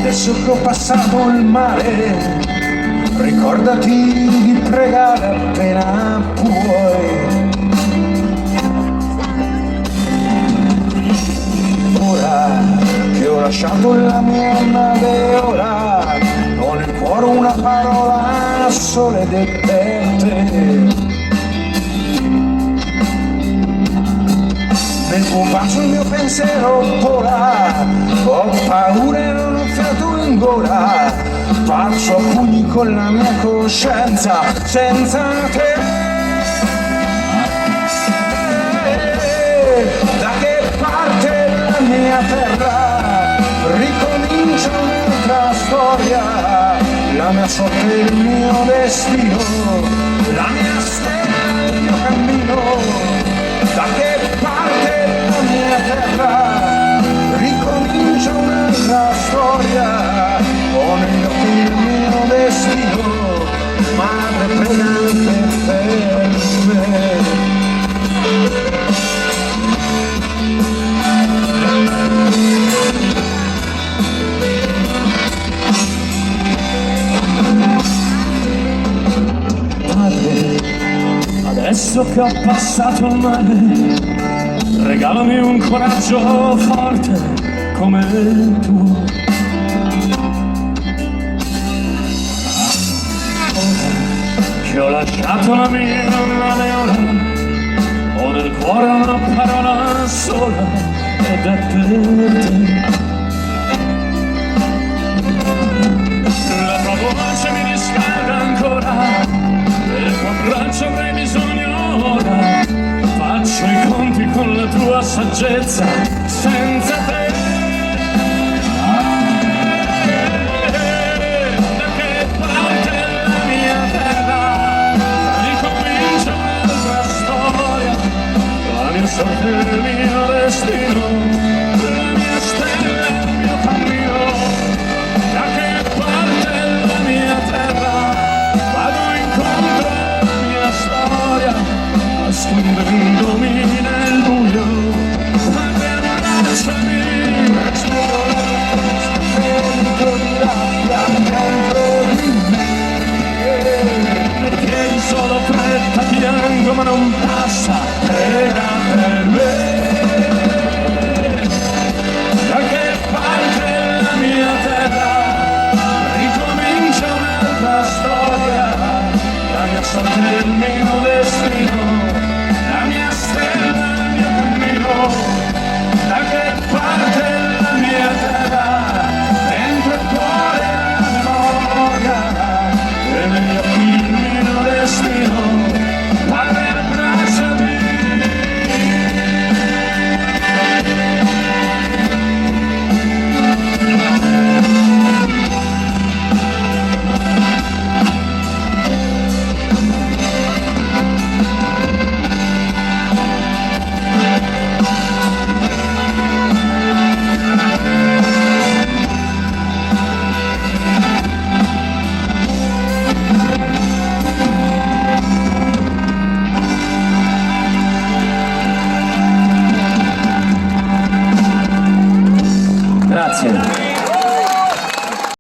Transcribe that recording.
Adesso che ho passato il mare, ricordati di pregare appena puoi. Ora che ho lasciato la mia nave, ora ho nel cuore una parola sola ed è per te. Nel tuo bacio il mio pensiero vola, ho paura e non ho fiato in gola, faccio a pugni con la mia coscienza senza te. Da che parte la mia terra ricomincia un'altra storia, la mia sorte, il mio destino, la mia stella, il mio cammino. Da che parte la mia terra ricomincia un'altra storia, ho negli occhi il mio destino, madre pregante per me. Adesso che ho passato il mare, regalami un coraggio forte come il tuo. Ora che ho lasciato la mia nave, ora ho nel cuore una parola sola ed è per te. La tua voce mi riscalda ancora, del tuo abbraccio avrei bisogno ora, faccio i conti con la tua saggezza senza te. Da che parte la mia terra ricomincia un'altra storia, la mia sorte, il mio destino, la mia stella, il mio cammino. Da che parte la mia terra vado incontro alla mia storia, nascondendomi nel buio, abbracciami, dentro di rabbia, dentro di me, perché solo fretta piango ma non passa, era per me. Da che parte la mia terra ricomincia un'altra storia, la mia sorte, il mio destino, la mia stella, il mio cammino. Da che parte la mia terra, dentro il cuore la memoria, e negli occhi il mio destino, padre abbracciami. Grazie.